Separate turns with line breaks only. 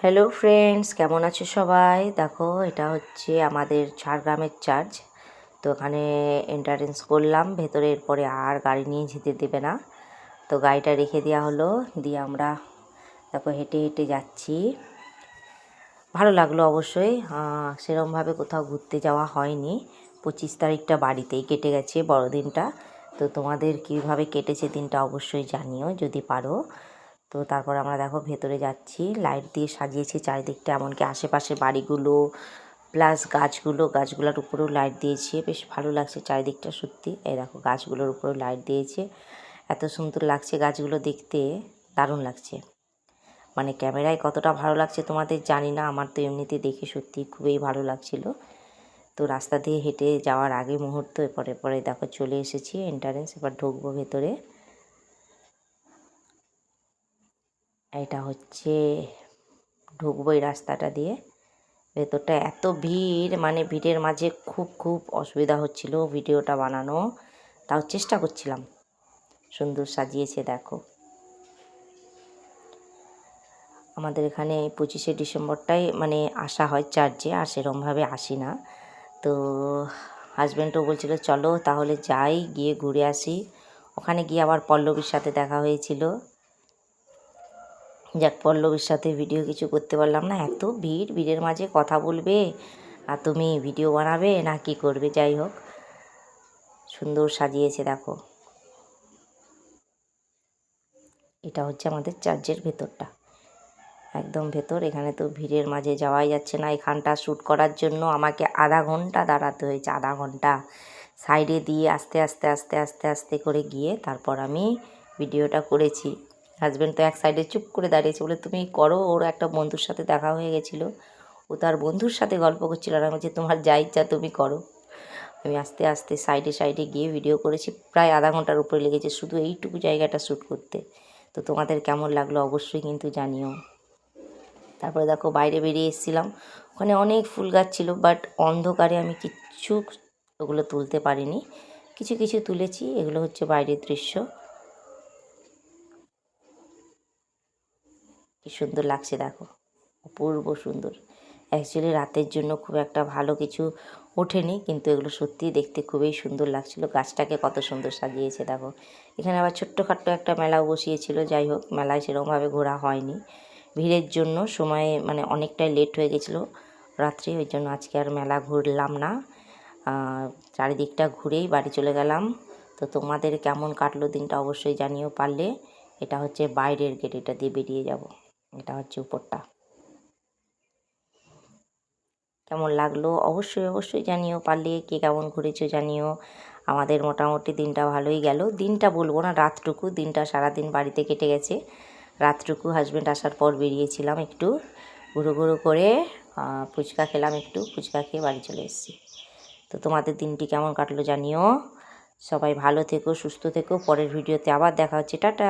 Hello friends, কেমন আছো সবাই? দেখো, এটা হচ্ছে আমাদের ঝাড়গ্রামের চার্চ। তো এখানে এন্ট্রান্স করলাম ভেতরে, এরপরে আর গাড়ি নিয়ে যেতে দেবে না, তো গাড়িটা রেখে দেওয়া হলো। দিয়ে আমরা দেখো হেঁটে হেঁটে যাচ্ছি। ভালো লাগলো অবশ্যই। সেরমভাবে কোথাও ঘুরতে যাওয়া হয়নি। 25 তারিখটা বাড়িতেই কেটে গেছে বড়দিনটা। তো তোমাদের কীভাবে কেটেছে দিনটা অবশ্যই জানিও যদি পারো। তো তারপর আমরা দেখো ভেতরে যাচ্ছি, লাইট দিয়ে সাজিয়েছে চারিদিকটা, এমনকি আশেপাশে বাড়িগুলো প্লাস গাছগুলোর উপরেও লাইট দিয়েছে। বেশ ভালো লাগছে চারিদিকটা সত্যি। এই দেখো গাছগুলোর উপরেও লাইট দিয়েছে, এত সুন্দর লাগছে গাছগুলো দেখতে, দারুণ লাগছে। মানে ক্যামেরায় কতটা ভালো লাগছে তোমাদের জানি না, আমার তো এমনিতে দেখে সত্যি খুবই ভালো লাগছিল। তো রাস্তা দিয়ে হেঁটে যাওয়ার আগে মুহূর্ত, পরে দেখো চলে এসেছি এন্ট্রান্স, এবার ঢুকবো ভেতরে। এটা হচ্ছে ঢুকবো এই রাস্তাটা দিয়ে ভেতরটা। এত ভিড়, মানে ভিড়ের মাঝে খুব অসুবিধা হচ্ছিল ভিডিওটা বানানো, তাও চেষ্টা করছিলাম। সুন্দর সাজিয়েছে দেখো। আমাদের এখানে 25শে ডিসেম্বরটাই মানে আসা হয় চার্চে, আর সেরমভাবে আসি না। তো হাজব্যান্ডও বলছিল চলো তাহলে যাই, গিয়ে ঘুরে আসি। ওখানে গিয়ে আবার পল্লবীর সাথে দেখা হয়েছিল। যাক, পল্লবীর সাথে ভিডিও কিছু করতে পারলাম না, এত ভিড়ের মাঝে কথা বলবে আর তুমি ভিডিও বানাবে না কি করবে। যাই হোক, সুন্দর সাজিয়েছে দেখো। এটা হচ্ছে আমাদের চার্চের ভেতরটা, একদম ভেতর। এখানে তো ভিড়ের মাঝে যাওয়াই যাচ্ছে না। এখানটা শ্যুট করার জন্য আমাকে আধা ঘন্টা দাঁড়াতে হয়েছে, আধা ঘন্টা সাইডে দিয়ে আস্তে আস্তে আস্তে আস্তে আস্তে করে গিয়ে তারপর আমি ভিডিওটা করেছি। হাজব্যান্ড তো এক সাইডে চুপ করে দাঁড়িয়েছে, বলে তুমি করো। ওর একটা বন্ধুর সাথে দেখা হয়ে গেছিলো, ও তার বন্ধুর সাথে গল্প করছিল, আর আমি বলছি তোমার যা ইচ্ছা তুমি করো। আমি আস্তে আস্তে সাইডে গিয়ে ভিডিও করেছি, প্রায় আধা ঘন্টার উপরে লেগেছে শুধু এইটুকু জায়গাটা শ্যুট করতে। তো তোমাদের কেমন লাগলো অবশ্যই কিন্তু জানিও। তারপরে দেখো বাইরে বেরিয়ে এসেছিলাম, ওখানে অনেক ফুল গাছ ছিল, বাট অন্ধকারে আমি কিচ্ছু ওগুলো তুলতে পারিনি। কিছু কিছু তুলেছি। এগুলো হচ্ছে বাইরের দৃশ্য, কি সুন্দর লাগছে দেখো, অপূর্ব সুন্দর। অ্যাকচুয়ালি রাতের জন্য খুব একটা ভালো কিছু ওঠেনি, কিন্তু এগুলো সত্যিই দেখতে খুবই সুন্দর লাগছিল। গাছটাকে কত সুন্দর সাজিয়েছে দেখো। এখানে আবার ছোট্টখাট্টো একটা মেলাও বসিয়েছিল। যাই হোক, মেলায় সেরকমভাবে ঘোরা হয়নি ভিড়ের জন্য, সময়ে মানে অনেকটাই লেট হয়ে গেছিলো রাত্রে, ওই জন্য আজকে আর মেলা ঘুরলাম না। চারিদিকটা ঘুরেই বাড়ি চলে গেলাম। তো তোমাদের কেমন কাটলো দিনটা অবশ্যই জানিও পারলে। এটা হচ্ছে বাইরের গেট, এটা দিয়ে বেরিয়ে যাব। এটা হচ্ছে উপরটা। কেমন লাগলো অবশ্যই জানিও পারলে, কে কেমন ঘুরেছো জানিও। আমাদের মোটামুটি দিনটা ভালোই গেল। দিনটা বলবো না, রাতটুকু, দিনটা সারাদিন বাড়িতে কেটে গেছে। রাতটুকু হাজব্যান্ড আসার পর বেরিয়েছিলাম একটু ঘুরো করে, ফুচকা খেলাম, একটু ফুচকা খেয়ে বাড়ি চলে এসেছি। তো তোমাদের দিনটি কেমন কাটলো জানিও। সবাই ভালো থেকো, সুস্থ থেকো। পরের ভিডিওতে আবার দেখা হচ্ছে, টাটা।